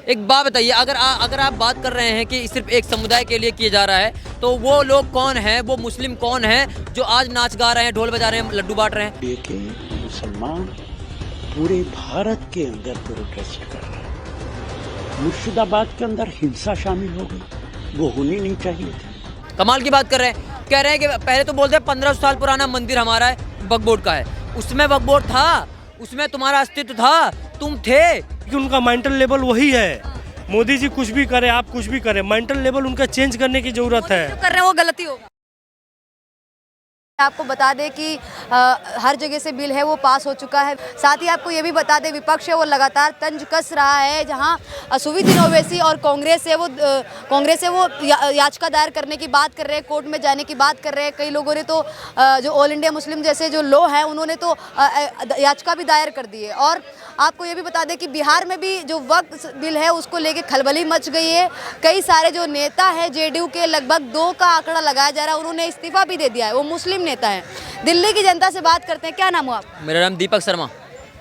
एक बात बताइए, अगर आप बात कर रहे हैं कि सिर्फ एक समुदाय के लिए किया जा रहा है, तो वो लोग कौन हैं, वो मुस्लिम कौन हैं जो आज नाच गा रहे हैं, ढोल बजा रहे हैं, लड्डू बांट रहे हैं? देखिए, मुसलमान पूरे भारत के अंदर प्रोटेस्ट कर रहे हैं। मुर्शिदाबाद के अंदर हिंसा शामिल हो गई, वो होनी नहीं चाहिए थी। कमाल की बात कर रहे हैं, कह रहे हैं कि पहले तो बोलते हैं 15 साल पुराना मंदिर हमारा है, वक्फ बोर्ड का है। उसमें वक्फ बोर्ड था, उसमें तुम्हारा अस्तित्व था, तुम थे। कि उनका मेंटल लेवल वही है। मोदी जी कुछ भी करे, आप कुछ भी करें, मेंटल लेवल उनका चेंज करने की जरूरत है। जो कर रहे हैं वो गलती होगा। आपको बता दें कि हर जगह से बिल है वो पास हो चुका है। साथ ही आपको ये भी बता दें, विपक्ष है वो लगातार तंज कस रहा है। जहां सुविदिन ओवैसी और कांग्रेस है वो याचिका दायर करने की बात कर रहे हैं, कोर्ट में जाने की बात कर रहे हैं। कई लोगों ने तो जो ऑल इंडिया मुस्लिम जैसे जो लॉ है उन्होंने तो याचिका भी दायर कर दी है। और आपको ये भी बता दें कि बिहार में भी जो वक्फ बिल है उसको लेके खलबली मच गई है। कई सारे जो नेता है जेडीयू के, लगभग 2 का आंकड़ा लगाया जा रहा है, उन्होंने इस्तीफा भी दे दिया है। वो मुस्लिम नेता है। दिल्ली की जनता से बात करते हैं। क्या नाम हो आप? मेरा नाम दीपक शर्मा।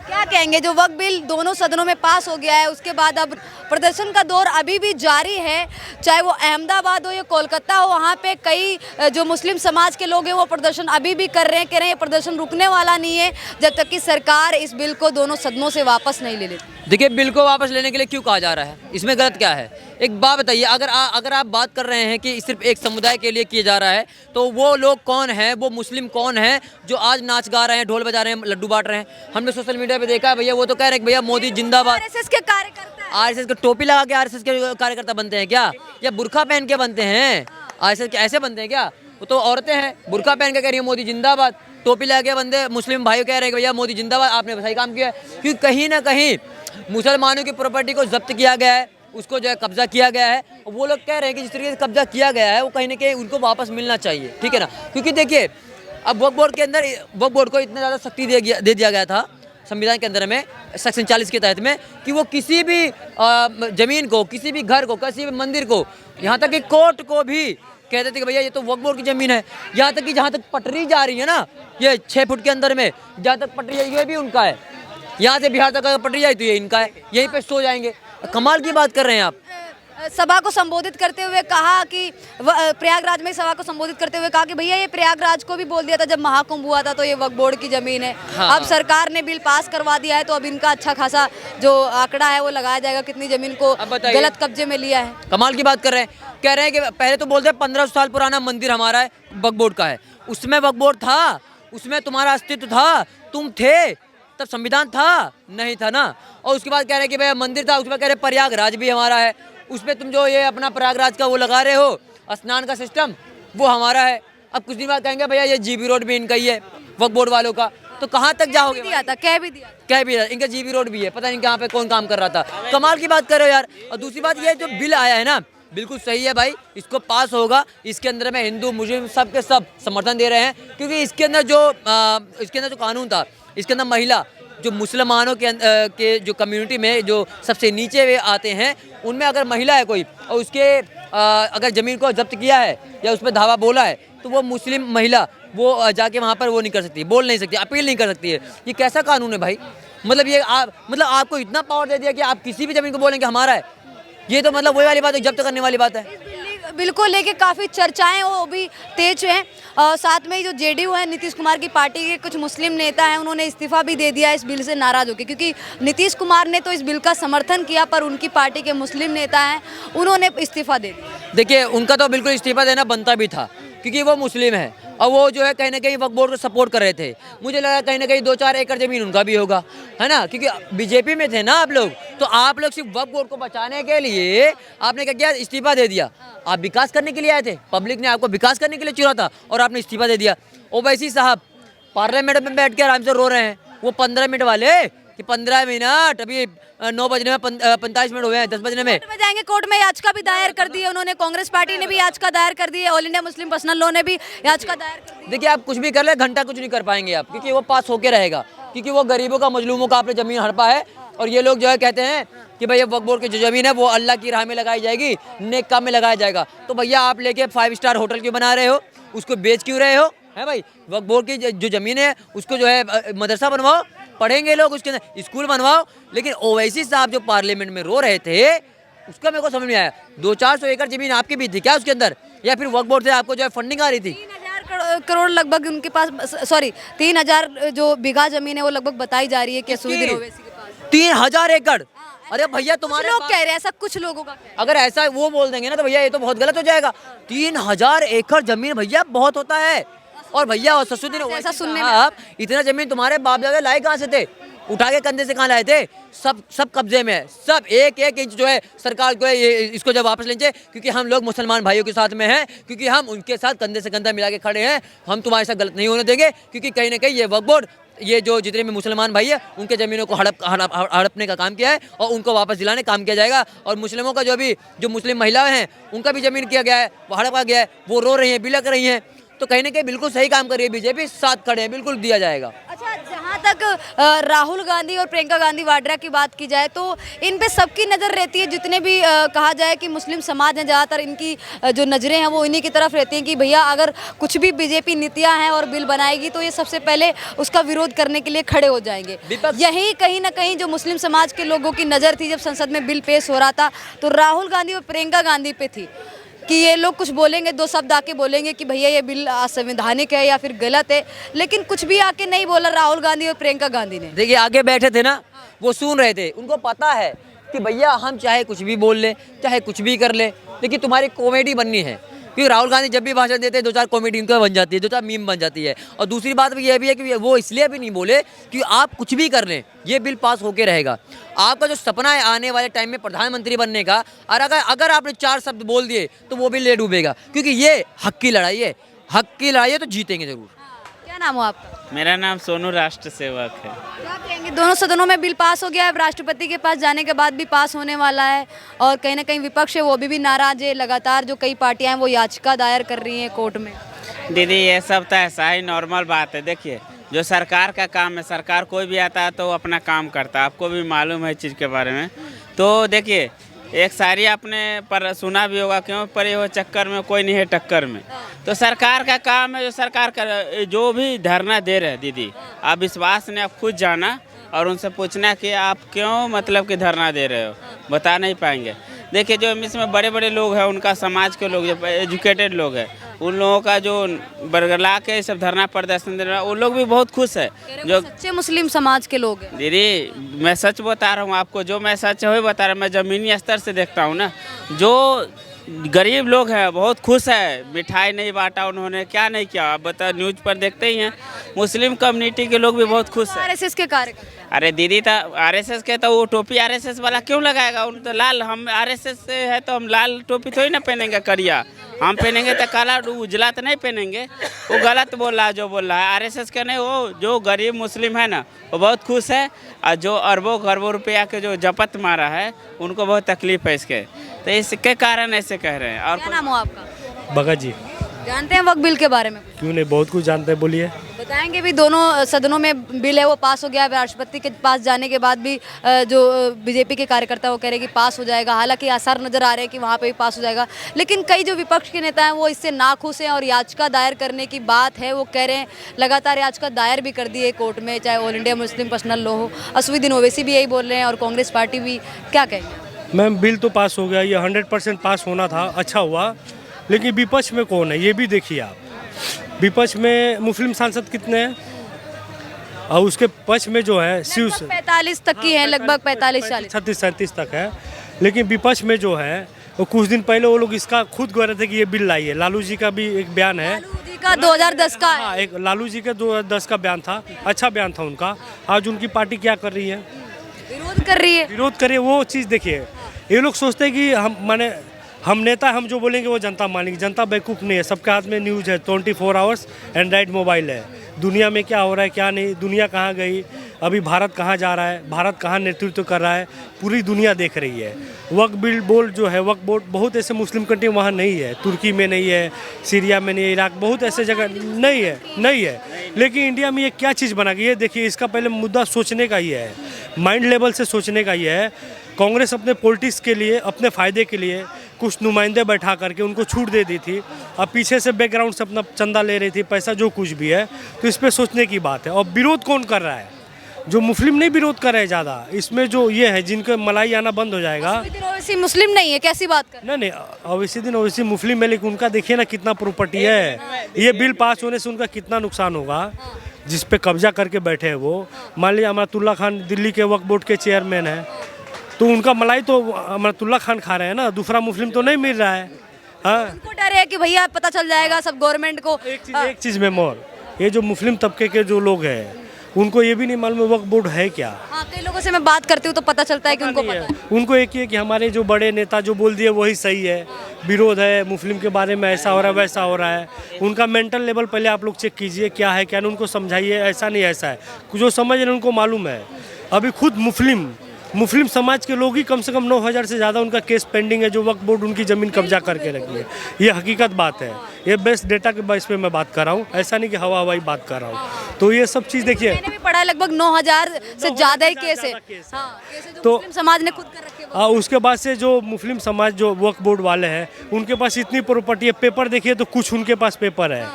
क्या कहेंगे, जो वक्फ बिल दोनों सदनों में पास हो गया है, उसके बाद अब प्रदर्शन का दौर अभी भी जारी है। चाहे वो अहमदाबाद हो या कोलकाता हो, वहाँ पे कई जो मुस्लिम समाज के लोग हैं वो प्रदर्शन अभी भी कर रहे हैं। कह रहे हैं ये प्रदर्शन रुकने वाला नहीं है जब तक कि सरकार इस बिल को दोनों सदनों से वापस नहीं ले लेती। देखिए, बिल को वापस लेने के लिए क्यों कहा जा रहा है, इसमें गलत क्या है? एक बात बताइए, अगर आप बात कर रहे हैं कि सिर्फ एक समुदाय के लिए किया जा रहा है, तो वो लोग कौन हैं, वो मुस्लिम कौन हैं जो आज नाच गा रहे हैं, ढोल बजा रहे हैं, लड्डू बांट रहे हैं? हमने सोशल मीडिया पे देखा है भैया, वो तो कह रहे हैं भैया मोदी जिंदाबाद। आरएसएस के कार्यकर्ता है। आरएसएस के टोपी लगा के आरएसएस के कार्यकर्ता बनते हैं क्या, या बुरखा पहन के बनते हैं? आरएसएस के ऐसे बनते हैं क्या? वो तो औरतें हैं, बुरखा पहन के कह रही है मोदी जिंदाबाद, टोपी लगा के बंदे मुस्लिम भाई कह रहे हैं भैया मोदी जिंदाबाद। आपने सही काम किया है, क्योंकि कहीं ना कहीं मुसलमानों की प्रॉपर्टी को जब्त किया गया है, उसको जो है कब्जा किया गया है। वो लोग कह रहे हैं कि जिस तरीके से कब्जा किया गया है वो कहीं ना कहीं उनको वापस मिलना चाहिए, ठीक है ना? क्योंकि देखिए, अब वक्फ बोर्ड के अंदर वक्फ बोर्ड को इतना ज़्यादा सख्ती दे दिया गया था संविधान के अंदर में, सेक्शन 40 के तहत में, कि वो किसी भी ज़मीन को, किसी भी घर को, किसी भी मंदिर को, यहाँ तक कि कोर्ट को भी कहते थे कि भैया ये तो वक्फ बोर्ड की ज़मीन है। यहाँ तक कि जहाँ तक पटरी जा रही है ना, ये 6 फुट के अंदर में जहाँ तक पटरी है ये भी उनका है। यहाँ से बिहार तक अगर पटरी जाए तो ये इनका है, यहीं पे सो जाएंगे। कमाल की बात कर रहे हैं आप। सभा को संबोधित करते हुए कहा कि प्रयागराज में सभा को संबोधित करते हुए कहा कि भैया ये प्रयागराज को भी बोल दिया था जब महाकुंभ हुआ था तो ये वक्फ बोर्ड की जमीन है। हाँ। अब सरकार ने बिल पास करवा दिया है तो अब इनका अच्छा खासा जो आंकड़ा है वो लगाया जाएगा, कितनी जमीन को गलत कब्जे में लिया है। कमाल की बात कर रहे हैं, कह रहे हैं कि पहले तो बोलते हैं 15 साल पुराना मंदिर हमारा है, वक्फ बोर्ड का है। उसमें वक्फ बोर्ड था, उसमें तुम्हारा अस्तित्व था, तुम थे, तब संविधान था नहीं था ना। और उसके बाद कह रहे हैं कि भैया मंदिर था, उसके बाद कह रहे हैं प्रयागराज भी हमारा है, उसमें तुम जो ये अपना प्रयागराज का वो लगा रहे हो स्नान का सिस्टम, वो हमारा है। अब कुछ दिन बाद कहेंगे भैया ये जीबी रोड भी इनका ही है, वक्फ बोर्ड वालों का। तो कहाँ तक जाओगे? कह भी दिया इनका जीबी रोड भी है, पता नहीं कहाँ पे कौन काम कर रहा था। कमाल की बात कर रहे हो यार। और दूसरी बात ये जो बिल आया है ना, बिल्कुल सही है भाई, इसको पास होगा। इसके अंदर में हिंदू मुस्लिम सब के सब समर्थन दे रहे हैं, क्योंकि इसके अंदर जो कानून था, इसके अंदर महिला जो मुसलमानों के जो कम्युनिटी में जो सबसे नीचे वे आते हैं, उनमें अगर महिला है कोई और उसके अगर ज़मीन को जब्त किया है या उस पर धावा बोला है, तो वो मुस्लिम महिला वो जाके वहाँ पर वो नहीं कर सकती, बोल नहीं सकती, अपील नहीं कर सकती है। ये कैसा कानून है भाई? मतलब ये मतलब आपको इतना पावर दे दिया कि आप किसी भी ज़मीन को बोलेंगे हमारा है। ये तो मतलब वही वाली बात है, जब्त करने वाली बात है। बिल को लेके काफ़ी चर्चाएं वो भी तेज हैं। साथ में जो जेडीयू है, नीतीश कुमार की पार्टी के कुछ मुस्लिम नेता हैं, उन्होंने इस्तीफा भी दे दिया इस बिल से नाराज होकर, क्योंकि नीतीश कुमार ने तो इस बिल का समर्थन किया पर उनकी पार्टी के मुस्लिम नेता हैं, उन्होंने इस्तीफा दे दिया। देखिए, उनका तो बिल्कुल इस्तीफा देना बनता भी था, क्योंकि वो मुस्लिम है और वो जो है कहीं ना कहीं वक्फ बोर्ड को सपोर्ट कर रहे थे। मुझे लगा कहीं ना कहीं 2-4 एकड़ ज़मीन उनका भी होगा, है ना, क्योंकि बीजेपी में थे ना आप लोग। तो आप लोग सिर्फ वक्फ बोर्ड को बचाने के लिए आपने क्या किया, इस्तीफा दे दिया। आप विकास करने के लिए आए थे, पब्लिक ने आपको विकास करने के लिए चुना था और आपने इस्तीफा दे दिया। ओवैसी साहब पार्लियामेंट में बैठ के आराम से रो रहे हैं, वो 15 मिनट वाले कि 15 मिनट, अभी 9 बजने में 45 मिनट हुए हैं, 10 बजने में जाएंगे। कोर्ट में याचिका भी दायर कर दी है उन्होंने, कांग्रेस पार्टी ने भी याचिका दायर कर दी है, all India Muslim personal law ने भी याचिका दायर कर दी है। देखिए, आप कुछ भी कर ले, घंटा कुछ नहीं कर पाएंगे आप, क्योंकि वो पास होके रहेगा, क्योंकि वो गरीबों का, मजलूमों का आपने ज़मीन हड़पा है। और ये लोग जो है कहते हैं कि भैया वक्फ बोर्ड की जो ज़मीन है वो अल्लाह की राह में लगाई जाएगी, नेक काम में लगाया जाएगा। तो भैया आप लेके 5 स्टार होटल क्यों बना रहे हो, उसको बेच क्यों रहे हो? है भाई, वक्फ बोर्ड की जो ज़मीन है उसको जो है मदरसा बनवाओ, पढ़ेंगे लोग उसके अंदर, स्कूल बनवाओ। लेकिन ओवैसी साहब जो पार्लियामेंट में रो रहे थे, उसका मेरे को समझ में आया। 200-400 एकड़ जमीन आपकी भी थी क्या उसके अंदर, या फिर वक्फ बोर्ड से आपको जो है फंडिंग आ रही थी? 3,000 करोड़ लगभग उनके पास, सॉरी 3,000 जो बीघा जमीन है वो लगभग बताई जा रही है कि असुद्दीन ओवैसी के पास 3,000 एकड़। अरे भैया कुछ तुम्हारे लोग कह रहे हैं ऐसा, कुछ लोगों का कहना है। अगर ऐसा वो बोल देंगे ना तो भैया ये तो बहुत गलत हो जाएगा। 3,000 एकड़ जमीन भैया बहुत होता है। और भैया और ससुद्दीन ऐसा ओवैसी सुनने में साहब, इतना जमीन तुम्हारे बाप दादा लाए कहाँ से थे? उठा के कंधे से कहाँ लाए थे? सब कब्जे में है, सब एक इंच जो है सरकार को है, ये इसको जब वापस लेंगे, क्योंकि हम लोग मुसलमान भाइयों के साथ में हैं, क्योंकि हम उनके साथ कंधे से कंधा मिला के खड़े हैं। हम तुम्हारे साथ गलत नहीं होने देंगे, क्योंकि कहीं ना कहीं ये वक्फ बोर्ड, ये जो जितने भी मुसलमान भाई है उनके ज़मीनों को हड़पने का काम किया है और उनको वापस दिलाने का काम किया जाएगा। और मुस्लिमों का जो मुस्लिम महिलाएं हैं उनका भी ज़मीन किया गया है, वो हड़पा गया है, वो रो रही हैं, बिलक रही हैं। तो कहीं ना कहीं बिल्कुल सही काम कर रही है बीजेपी, साथ खड़े हैं, बिल्कुल दिया जाएगा। अच्छा, जहाँ तक राहुल गांधी और प्रियंका गांधी वाड्रा की बात की जाए तो इन पे सबकी नज़र रहती है, जितने भी कहा जाए कि मुस्लिम समाज हैं ज़्यादातर इनकी जो नज़रें हैं वो इन्हीं की तरफ रहती हैं कि भैया अगर कुछ भी बीजेपी नीतियाँ हैं और बिल बनाएगी तो ये सबसे पहले उसका विरोध करने के लिए खड़े हो जाएंगे। यही कहीं ना कहीं जो मुस्लिम समाज के लोगों की नज़र थी जब संसद में बिल पेश हो रहा था, तो राहुल गांधी और प्रियंका गांधी पे थी कि ये लोग कुछ बोलेंगे, दो शब्द आके बोलेंगे कि भैया ये बिल असंवैधानिक है या फिर गलत है, लेकिन कुछ भी आके नहीं बोला राहुल गांधी और प्रियंका गांधी ने। देखिए आगे बैठे थे ना, वो सुन रहे थे, उनको पता है कि भैया हम चाहे कुछ भी बोल ले, चाहे कुछ भी कर ले, लेकिन तुम्हारी कॉमेडी बननी है। क्योंकि राहुल गांधी जब भी भाषण देते हैं 2-4 कॉमेडी इनको बन जाती है, 2-4 मीम बन जाती है। और दूसरी बात ये भी है कि वो इसलिए भी नहीं बोले कि आप कुछ भी कर लें, ये बिल पास होके रहेगा। आपका जो सपना है आने वाले टाइम में प्रधानमंत्री बनने का, और अगर आपने 4 शब्द बोल दिए तो वो बिल ले डूबेगा, क्योंकि ये हक की लड़ाई है, हक की लड़ाई है तो जीतेंगे जरूर। क्या नाम हो आपका? मेरा नाम सोनू राष्ट्र सेवक है। क्या कहेंगे, दोनों सदनों में बिल पास हो गया है, राष्ट्रपति के पास जाने के बाद भी पास होने वाला है, और कहीं ना कहीं विपक्ष है वो भी नाराज है। लगातार जो कई पार्टियां हैं वो याचिका दायर कर रही हैं कोर्ट में। दीदी ये सब तो ऐसा ही नॉर्मल बात है। देखिए जो सरकार का काम है, सरकार कोई भी आता है तो वो अपना काम करता है, आपको भी मालूम है चीज़ के बारे में। तो देखिए एक शायरी आपने पर सुना भी होगा, क्यों पड़े हो चक्कर में कोई नहीं है टक्कर में। तो सरकार का काम है, जो सरकार का जो भी धरना दे रहे हैं दीदी, आप विश्वास ने आप खुद जाना और उनसे पूछना कि आप क्यों मतलब कि धरना दे रहे हो, बता नहीं पाएंगे। देखिए जो इसमें बड़े बड़े लोग हैं, उनका समाज के लोग जो एजुकेटेड लोग हैं, उन लोगों का जो बरगला के सब धरना प्रदर्शन दे रहा है, वो लोग भी बहुत खुश है। जो सच्चे मुस्लिम समाज के लोग हैं। दीदी मैं सच बता रहा हूँ आपको, जो मैं सच वही बता रहा हूँ। मैं ज़मीनी स्तर से देखता हूँ ना, जो गरीब लोग हैं बहुत खुश है। मिठाई नहीं बांटा उन्होंने, क्या नहीं किया, आप बता न्यूज़ पर देखते ही हैं। मुस्लिम कम्युनिटी के लोग भी बहुत खुश हैं। आरएसएस के कार्यकर्ता, अरे दीदी तो आरएसएस के, तो वो टोपी आरएसएस वाला क्यों लगाएगा? उन तो लाल, हम आरएसएस से है तो हम लाल टोपी थोड़ी ना पहनेंगे, करिया हम पहनेंगे तो काला उजला तो नहीं पहनेंगे। वो गलत बोल रहा है जो बोल रहा है। आरएसएस के नहीं, वो जो गरीब मुस्लिम है ना वो बहुत खुश है, और जो अरबों खरबों रुपया के जो जपत मारा है उनको बहुत तकलीफ है इसके, तो इसके कारण ऐसे कह रहे हैं। और क्या नाम हो आपका? भगत जी। जानते हैं वक्त बिल के बारे में? क्यों नहीं, बहुत कुछ जानते हैं, बोलिए। बताएंगे भी, दोनों सदनों में बिल है वो पास हो गया है। राष्ट्रपति के पास जाने के बाद भी जो बीजेपी के कार्यकर्ता वो कह रहे हैं कि पास हो जाएगा, हालांकि आसार नजर आ रहे हैं कि वहाँ पे भी पास हो जाएगा, लेकिन कई जो विपक्ष के नेता हैं वो इससे नाखुश हैं और याचिका दायर करने की बात है। वो कह रहे हैं, लगातार याचिका दायर भी कर दी है कोर्ट में, चाहे all India Muslim personal law हो। असुद्दीन ओवैसी भी यही बोल रहे हैं और कांग्रेस पार्टी भी। क्या कहेंगे? मैम बिल तो पास हो गया, ये 100% पास होना था, अच्छा हुआ, लेकिन विपक्ष में कौन है ये भी देखिए आप। विपक्ष में मुस्लिम सांसद कितने हैं, और उसके पक्ष में जो है शिव 45 तक की है, लगभग 45-40, 36-37 तक है। लेकिन विपक्ष में जो है वो कुछ दिन पहले वो लोग इसका खुद कह रहे थे कि ये बिल लाई है। लालू जी का भी एक बयान है, लालू जी का 2010 का है। हाँ, एक लालू जी का 2010 का बयान था, अच्छा बयान था उनका। आज उनकी पार्टी क्या कर रही है? विरोध कर रही है। विरोध करे, वो चीज़ देखिए। ये लोग सोचते हैं कि हम नेता, हम जो बोलेंगे वो जनता मानेगी। जनता बेवकूफ़ नहीं है, सबके हाथ में न्यूज़ है, 24 आवर्स एंड्राइड मोबाइल है। दुनिया में क्या हो रहा है क्या नहीं, दुनिया कहाँ गई, अभी भारत कहाँ जा रहा है, भारत कहाँ नेतृत्व कर रहा है, पूरी दुनिया देख रही है। वक्फ बिल बोर्ड जो है, वक्फ बोर्ड बहुत ऐसे मुस्लिम कंट्री वहाँ नहीं है, तुर्की में नहीं है, सीरिया में नहीं है, इराक, बहुत ऐसे जगह नहीं है। लेकिन इंडिया में ये क्या चीज़ बना गई है, देखिए इसका पहले मुद्दा सोचने का ही है, माइंड लेवल से सोचने का ही है। कांग्रेस अपने पॉलिटिक्स के लिए, अपने फ़ायदे के लिए कुछ नुमाइंदे बैठा करके उनको छूट दे दी थी, अब पीछे से बैकग्राउंड से अपना चंदा ले रही थी, पैसा जो कुछ भी है। तो इस पर सोचने की बात है। और विरोध कौन कर रहा है? जो मुस्लिम नहीं विरोध कर रहे ज़्यादा, इसमें जो ये है जिनका मलाई आना बंद हो जाएगा। असुद्दीन ओवैसी मुस्लिम नहीं है, कैसी बात कर रहे नहीं नहीं, ओवैसी मुस्लिम है, लेकिन उनका देखिए ना कितना प्रॉपर्टी है। ये बिल पास होने से उनका कितना नुकसान होगा, जिस पे कब्जा करके बैठे हैं वो। मान लीजिए अमरतुल्ला खान दिल्ली के वक्फ बोर्ड के चेयरमैन हैं, तो उनका मलाई तो अमरतुल्ला खान खा रहे हैं ना, दूसरा मुस्लिम तो नहीं मिल रहा है। हाँ, उनको डर है कि भैया पता चल जाएगा सब गवर्नमेंट को। एक चीज़ में मोर, ये जो मुस्लिम तबके के जो लोग हैं उनको ये भी नहीं मालूम वक्फ बोर्ड है क्या। हाँ, कई लोगों से मैं बात करती हूँ तो पता चलता है कि उनको पता है। उनको एक ही है कि हमारे जो बड़े नेता जो बोल दिए वही सही है, विरोध है मुस्लिम के बारे में, ऐसा हो रहा है वैसा हो रहा है। उनका मेंटल लेवल पहले आप लोग चेक कीजिए क्या है क्या नहीं, उनको समझाइए ऐसा नहीं ऐसा है, जो समझ रहे हैं उनको मालूम है। अभी खुद मुस्लिम समाज के लोग ही कम से कम 9,000 से ज़्यादा उनका केस पेंडिंग है, जो वक्फ बोर्ड उनकी ज़मीन कब्जा करके रखी है। ये हकीकत बात है, ये बेस्ट डेटा के बेस पे मैं बात कर रहा हूँ, ऐसा नहीं कि हवाई बात कर रहा हूँ। तो ये सब चीज़ देखिए, मैंने भी पढ़ा है लगभग 9,000 से ज़्यादा ही केस है। हाँ, केस है जो तो मुस्लिम समाज ने खुद कर रखे हैं। उसके बाद से जो मुस्लिम समाज जो वक्फ बोर्ड वाले हैं उनके पास इतनी प्रॉपर्टी है, पेपर देखिए तो कुछ उनके पास पेपर है,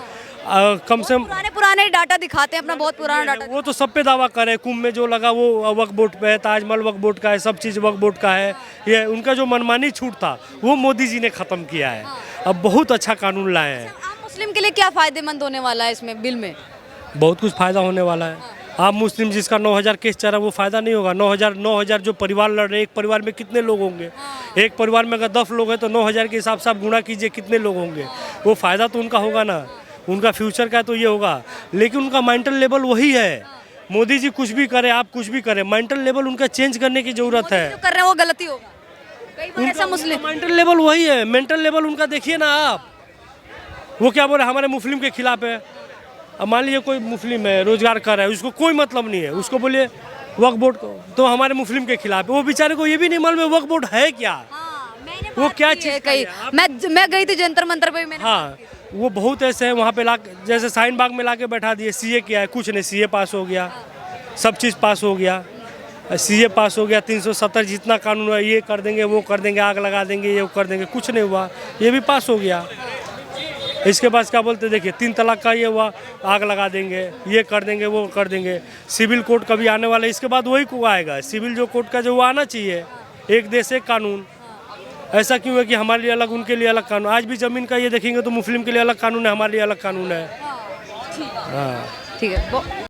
कम से कम पुराने डाटा दिखाते हैं, अपना बहुत पुराना डाटा। वो तो सब पे दावा करे, कुंभ में जो लगा वो वक्फ बोर्ड पे है, ताजमहल वक्फ बोर्ड का है, सब चीज़ वक्फ बोर्ड का है। ये उनका जो मनमानी छूट था वो मोदी जी ने ख़त्म किया है, अब बहुत अच्छा कानून लाए हैं। आम मुस्लिम के लिए क्या फायदेमंद होने वाला है इसमें बिल में? बहुत कुछ फ़ायदा होने वाला है। आप मुस्लिम जिसका 9,000 केस चल रहा है वो फ़ायदा नहीं होगा। 9,000 जो परिवार लड़ रहे हैं, एक परिवार में कितने लोग होंगे? एक परिवार में अगर 10 लोग हैं तो 9,000 के हिसाब से आप गुणा कीजिए कितने लोग होंगे। वो फ़ायदा तो उनका होगा ना, उनका फ्यूचर का तो ये होगा, लेकिन उनका मेंटल लेवल वही है। मोदी जी कुछ भी करें, आप कुछ भी करें, मेंटल लेवल उनका चेंज करने की ज़रूरत है। जो कर रहे हैं वो गलती होगा, कई बार ऐसा मुस्लिम। मेंटल लेवल वही है, मेंटल लेवल उनका देखिए ना आप। वो क्या बोल रहे हमारे मुस्लिम के खिलाफ है। अब मान लीजिए कोई मुस्लिम है, रोजगार कर रहा है, उसको कोई मतलब नहीं है, उसको बोलिए वक्फ बोर्ड को, तो हमारे मुस्लिम के खिलाफ है। वो बेचारे को ये भी नहीं मालूम है वक्फ बोर्ड है क्या, वो क्या चीज़ कई। मैं गई थी जंतर मंतर पे, मैंने हाँ, वो बहुत ऐसे हैं वहाँ पे जैसे शाहीन बाग में ला के बैठा दिए, सीए किया है, कुछ नहीं, सीए पास हो गया, सब चीज़ पास हो गया, सीए पास हो गया, 370 जितना कानून है ये कर देंगे, वो कर देंगे, आग लगा देंगे, ये कर देंगे, कुछ नहीं हुआ, ये भी पास हो गया। इसके बाद क्या बोलते देखिए, 3 तलाक का ये हुआ, आग लगा देंगे, ये कर देंगे, वो कर देंगे। सिविल कोड कभी आने वाला है, इसके बाद वही को आएगा, सिविल जो कोड का जो वो आना चाहिए, एक देश एक कानून। ऐसा क्यों है कि हमारे लिए अलग, उनके लिए अलग कानून? आज भी ज़मीन का ये देखेंगे तो मुस्लिम के लिए अलग कानून है, हमारे लिए अलग कानून है। हाँ, ठीक है।